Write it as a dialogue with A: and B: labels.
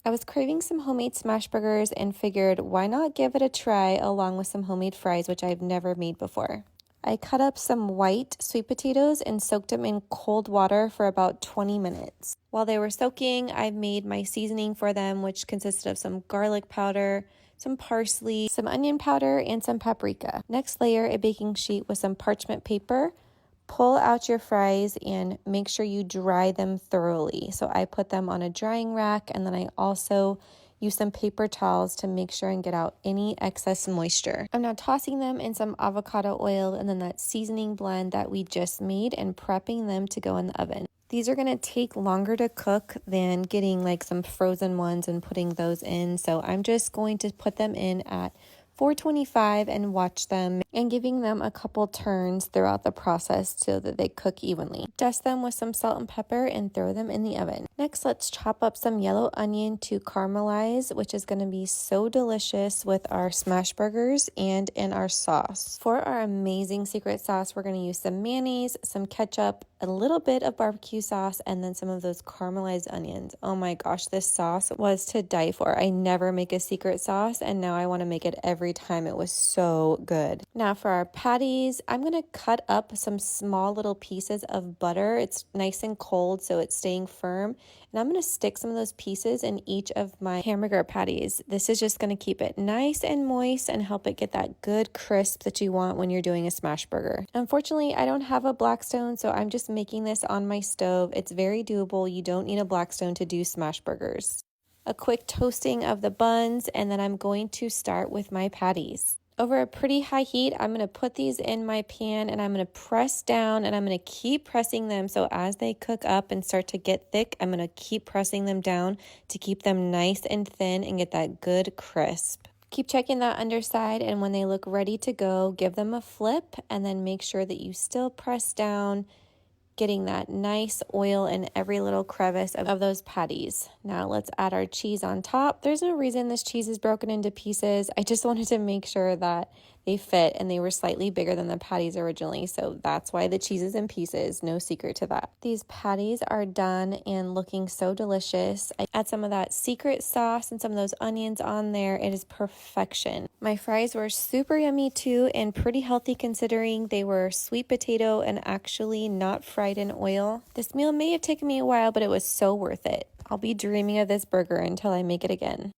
A: I was craving some homemade smash burgers and figured why not give it a try along with some homemade fries, which I've never made before. I cut up some white sweet potatoes and soaked them in cold water for about 20 minutes. While they were soaking, I made my seasoning for them, which consisted of some garlic powder, some parsley, some onion powder, and some paprika. Next, layer a baking sheet with some parchment paper. Pull out your fries and make sure you dry them thoroughly. So I put them on a drying rack, and then I also use some paper towels to make sure and get out any excess moisture. I'm now tossing them in some avocado oil and then that seasoning blend that we just made and prepping them to go in the oven. These are going to take longer to cook than getting like some frozen ones and putting those in. So I'm just going to put them in at 425 and watch them and giving them a couple turns throughout the process so that they cook evenly. Dust them with some salt and pepper and throw them in the oven. Next, let's chop up some yellow onion to caramelize, which is going to be so delicious with our smash burgers and in our sauce. For our amazing secret sauce, we're going to use some mayonnaise, some ketchup, a little bit of barbecue sauce, and then some of those caramelized onions. Oh my gosh, this sauce was to die for. I never make a secret sauce, and now I want to make it every time. It was so good. Now for our patties, I'm going to cut up some small little pieces of butter. It's nice and cold, so it's staying firm. And I'm going to stick some of those pieces in each of my hamburger patties. This is just going to keep it nice and moist and help it get that good crisp that you want when you're doing a smash burger. Unfortunately, I don't have a Blackstone, so I'm just making this on my stove. It's very doable. You don't need a Blackstone to do smash burgers. A quick toasting of the buns, and then I'm going to start with my patties. Over a pretty high heat, I'm going to put these in my pan and I'm going to press down and I'm going to keep pressing them. So as they cook up and start to get thick, I'm going to keep pressing them down to keep them nice and thin and get that good crisp. Keep checking that underside, and when they look ready to go, give them a flip and then make sure that you still press down, getting that nice oil in every little crevice of those patties. Now let's add our cheese on top. There's no reason this cheese is broken into pieces. I just wanted to make sure that they fit, and they were slightly bigger than the patties originally, so that's why the cheese is in pieces. No secret to that. These patties are done and looking so delicious. I add some of that secret sauce and some of those onions on there. It is perfection. My fries were super yummy too and pretty healthy considering they were sweet potato and actually not fried in oil. This meal may have taken me a while, but it was so worth it. I'll be dreaming of this burger until I make it again.